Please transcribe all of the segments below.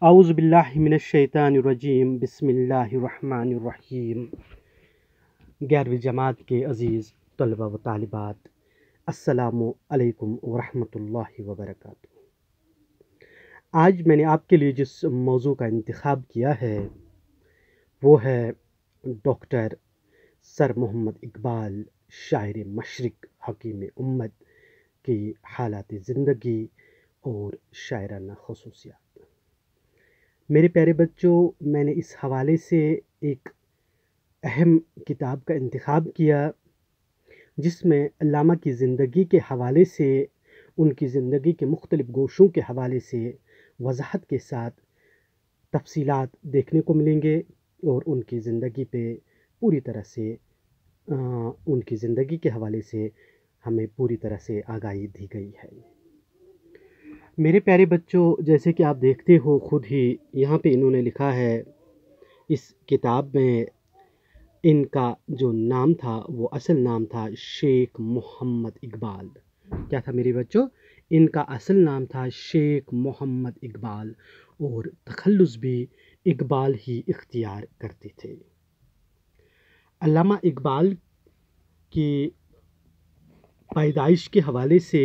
اعوذ باللہ من الشیطان الرجیم بسم اللہ الرحمن الرحیم۔ 11ویں جماعت کے عزیز طلبہ و طالبات، السلام علیکم ورحمۃ اللہ وبرکاتہ۔ آج میں نے آپ کے لیے جس موضوع کا انتخاب کیا ہے وہ ہے ڈاکٹر سر محمد اقبال، شاعر مشرق، حکیم امت کی حالات زندگی اور شاعرانہ خصوصیات۔ میرے پیارے بچوں، میں نے اس حوالے سے ایک اہم کتاب کا انتخاب کیا جس میں علامہ کی زندگی کے حوالے سے، ان کی زندگی کے مختلف گوشوں کے حوالے سے وضاحت کے ساتھ تفصیلات دیکھنے کو ملیں گے اور ان کی زندگی پہ پوری طرح سے ان کی زندگی کے حوالے سے ہمیں پوری طرح سے آگاہی دی گئی ہے۔ میرے پیارے بچوں، جیسے کہ آپ دیکھتے ہو خود ہی یہاں پہ انہوں نے لکھا ہے اس کتاب میں، ان کا جو نام تھا وہ اصل نام تھا شیخ محمد اقبال۔ کیا تھا میرے بچوں؟ ان کا اصل نام تھا شیخ محمد اقبال، اور تخلص بھی اقبال ہی اختیار کرتے تھے۔ علامہ اقبال کی پیدائش کے حوالے سے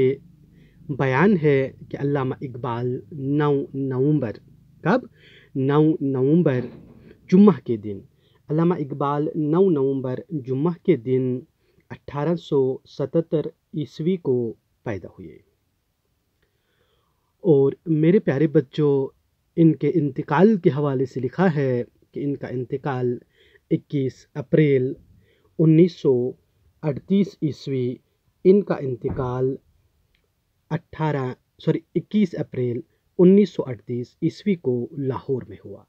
بیان ہے کہ علامہ اقبال 9 نومبر، کب؟ 9 نومبر جمعہ کے دن، علامہ اقبال 9 نومبر جمعہ کے دن 1877 عیسوی کو پیدا ہوئے۔ اور میرے پیارے بچوں، ان کے انتقال کے حوالے سے لکھا ہے کہ ان کا انتقال 21 اپریل 1938 عیسوی، ان کا انتقال 21 اپریل 1938 عیسوی کو لاہور میں ہوا۔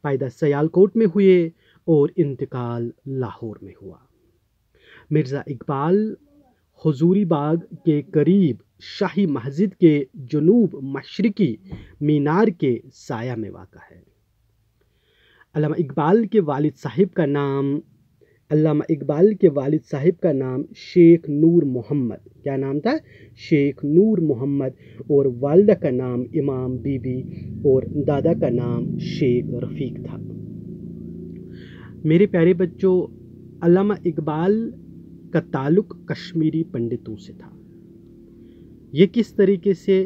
پیدا سیالکوٹ میں ہوئے اور انتقال لاہور میں ہوا۔ مرزا اقبال حضوری باغ کے قریب شاہی مسجد کے جنوب مشرقی مینار کے سایہ میں واقع ہے۔ علامہ اقبال کے والد صاحب کا نام شیخ نور محمد، کیا نام تھا؟ شیخ نور محمد، اور والدہ کا نام امام بی بی، اور دادا کا نام شیخ رفیق تھا۔ میرے پیارے بچوں، علامہ اقبال کا تعلق کشمیری پنڈتوں سے تھا۔ یہ کس طریقے سے؟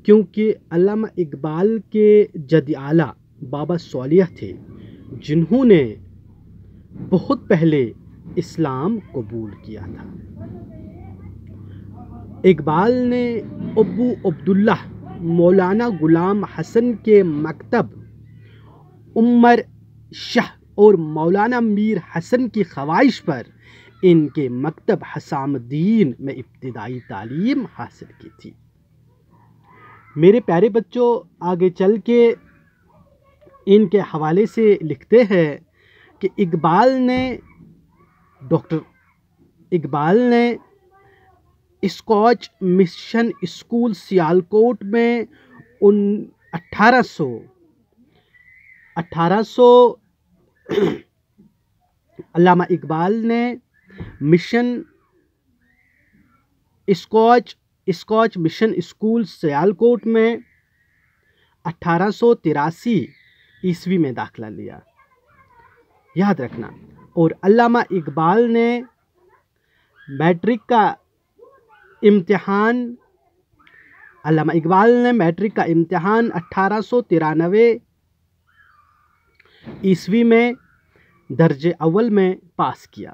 کیونکہ علامہ اقبال کے جد اعلیٰ بابا صالح تھے جنہوں نے بہت پہلے اسلام قبول کیا تھا۔ اقبال نے ابو عبداللہ مولانا غلام حسن کے مکتب عمر شاہ اور مولانا میر حسن کی خواہش پر ان کے مکتب حسام الدین میں ابتدائی تعلیم حاصل کی تھی۔ میرے پیارے بچوں، آگے چل کے ان کے حوالے سے لکھتے ہیں کہ ڈاکٹر اقبال نے اسکاچ مشن اسکول سیالکوٹ میں 1800 علامہ اقبال نے اسکاچ مشن اسکول سیالکوٹ میں 1883 عیسوی میں داخلہ لیا، یاد رکھنا۔ اور علامہ اقبال نے میٹرک کا امتحان 1893 عیسوی میں درجے اول میں پاس کیا۔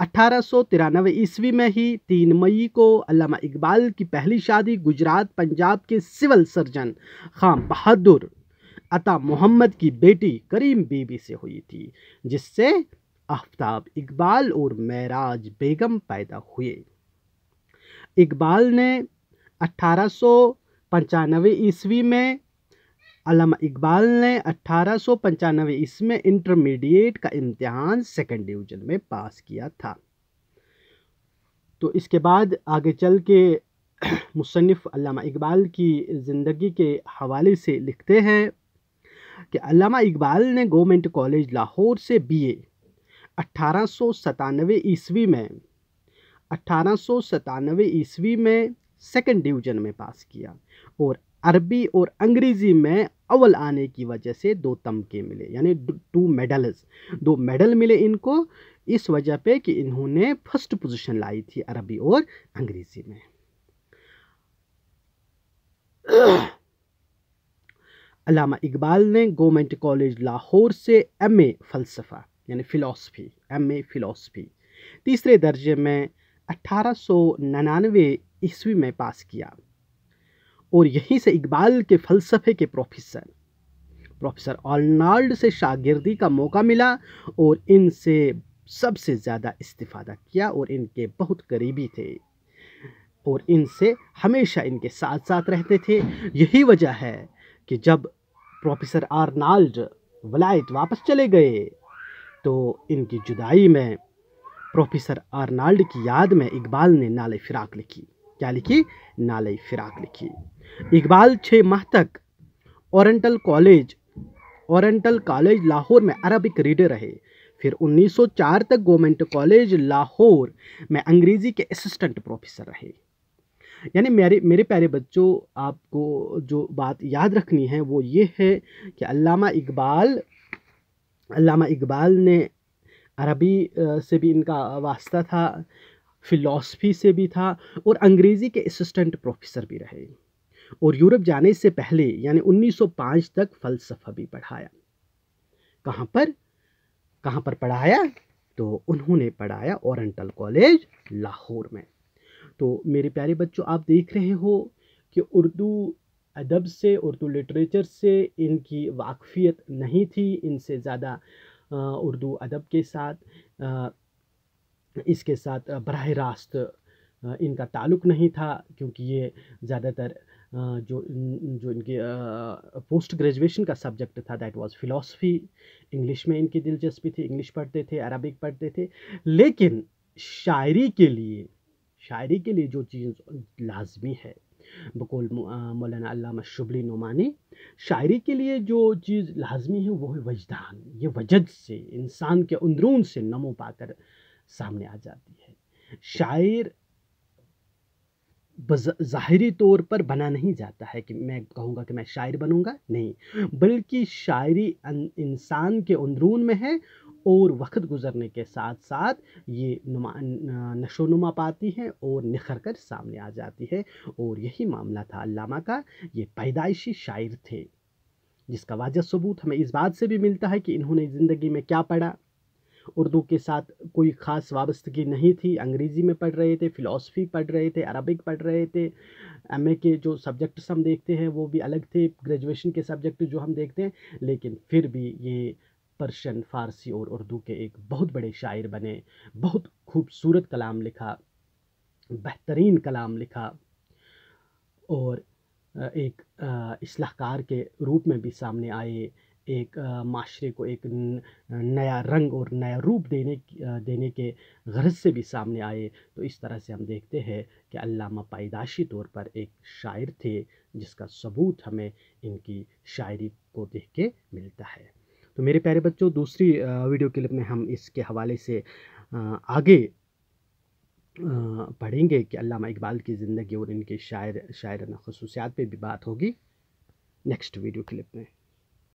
1893 عیسوی میں ہی 3 مئی کو علامہ اقبال کی پہلی شادی گجرات پنجاب کے سول سرجن خاں بہادر عطا محمد کی بیٹی کریم بی بی سے ہوئی تھی، جس سے آفتاب اقبال اور معراج بیگم پیدا ہوئے۔ علامہ اقبال نے 1895 عیسوی میں انٹرمیڈیٹ کا امتحان 2nd ڈویژن میں پاس کیا تھا۔ تو اس کے بعد آگے چل کے مصنف علامہ اقبال کی زندگی کے حوالے سے لکھتے ہیں کہ علامہ اقبال نے گورنمنٹ کالج لاہور سے BA 1897 عیسوی میں 2nd ڈویژن میں پاس کیا، اور عربی اور انگریزی میں اول آنے کی وجہ سے 2 تمغے ملے، یعنی 2 میڈل ملے ان کو، اس وجہ پہ کہ انہوں نے فرسٹ پوزیشن لائی تھی عربی اور انگریزی میں۔ علامہ اقبال نے گورنمنٹ کالج لاہور سے ایم اے فلسفہ یعنی فلسفی تیسرے درجے میں 1899 عیسوی میں پاس کیا، اور یہیں سے اقبال کے فلسفے کے پروفیسر آرنالڈ سے شاگردی کا موقع ملا، اور ان سے سب سے زیادہ استفادہ کیا، اور ان کے بہت قریبی تھے، اور ان سے ہمیشہ ان کے ساتھ ساتھ رہتے تھے۔ یہی وجہ ہے کہ جب پروفیسر آرنالڈ ولایت واپس چلے گئے تو ان کی جدائی میں پروفیسر آرنالڈ کی یاد میں اقبال نے نالہ فراق لکھی۔ کیا لکھی؟ نالہ فراق لکھی۔ اقبال 6 ماہ تک اورینٹل کالج لاہور میں عربک ریڈر رہے، پھر 1904 تک گورنمنٹ کالج لاہور میں انگریزی کے اسسٹنٹ پروفیسر رہے۔ یعنی میرے پیارے بچوں، آپ کو جو بات یاد رکھنی ہے وہ یہ ہے کہ علامہ اقبال نے عربی سے بھی ان کا واسطہ تھا، فلسفی سے بھی تھا، اور انگریزی کے اسسٹنٹ پروفیسر بھی رہے، اور یورپ جانے سے پہلے یعنی 1905 تک فلسفہ بھی پڑھایا۔ کہاں پر پڑھایا؟ تو انہوں نے پڑھایا اورینٹل کالج لاہور میں۔ تو میرے پیارے بچوں، آپ دیکھ رہے ہو کہ اردو ادب سے، اردو لٹریچر سے ان کی واقفیت نہیں تھی، ان سے زیادہ اردو ادب کے ساتھ اس کے ساتھ براہ راست ان کا تعلق نہیں تھا، کیونکہ یہ زیادہ تر جو ان کے پوسٹ گریجویشن کا سبجیکٹ تھا دیٹ واز فلسفی۔ انگلش میں ان کی دلچسپی تھی، انگلش پڑھتے تھے، عربک پڑھتے تھے، لیکن شاعری کے لیے جو چیز لازمی ہے، بقول مولانا علامہ شبلی نعمانی، شاعری کے لیے جو چیز لازمی ہے وہ ہے وجدان۔ یہ وجد سے، انسان کے اندرون سے نمو پا کر سامنے آ جاتی ہے۔ شاعر ظاہری طور پر بنا نہیں جاتا ہے کہ میں کہوں گا کہ میں شاعر بنوں گا، نہیں، بلکہ شاعری انسان کے اندرون میں ہے، اور وقت گزرنے کے ساتھ ساتھ یہ نشو و نما پاتی ہے اور نکھر کر سامنے آ جاتی ہے، اور یہی معاملہ تھا علامہ کا۔ یہ پیدائشی شاعر تھے، جس کا واضح ثبوت ہمیں اس بات سے بھی ملتا ہے کہ انہوں نے زندگی میں کیا پڑھا۔ اردو کے ساتھ کوئی خاص وابستگی نہیں تھی، انگریزی میں پڑھ رہے تھے، فلسفی پڑھ رہے تھے، عربک پڑھ رہے تھے، ایم اے کے جو سبجیکٹس ہم دیکھتے ہیں وہ بھی الگ تھے، گریجویشن کے سبجیکٹ جو ہم دیکھتے ہیں، لیکن پھر بھی یہ پرشین، فارسی اور اردو کے ایک بہت بڑے شاعر بنے، بہت خوبصورت کلام لکھا، بہترین کلام لکھا، اور ایک اصلاح کار کے روپ میں بھی سامنے آئے، ایک معاشرے کو ایک نیا رنگ اور نیا روپ دینے کے غرض سے بھی سامنے آئے۔ تو اس طرح سے ہم دیکھتے ہیں کہ علامہ پیدائشی طور پر ایک شاعر تھے، جس کا ثبوت ہمیں ان کی شاعری کو دیکھ کے ملتا ہے۔ تو میرے پیارے بچوں، دوسری ویڈیو کلپ میں ہم اس کے حوالے سے آگے پڑھیں گے کہ علامہ اقبال کی زندگی اور ان کے شاعرانہ خصوصیات پہ بھی بات ہوگی نیکسٹ ویڈیو کلپ میں۔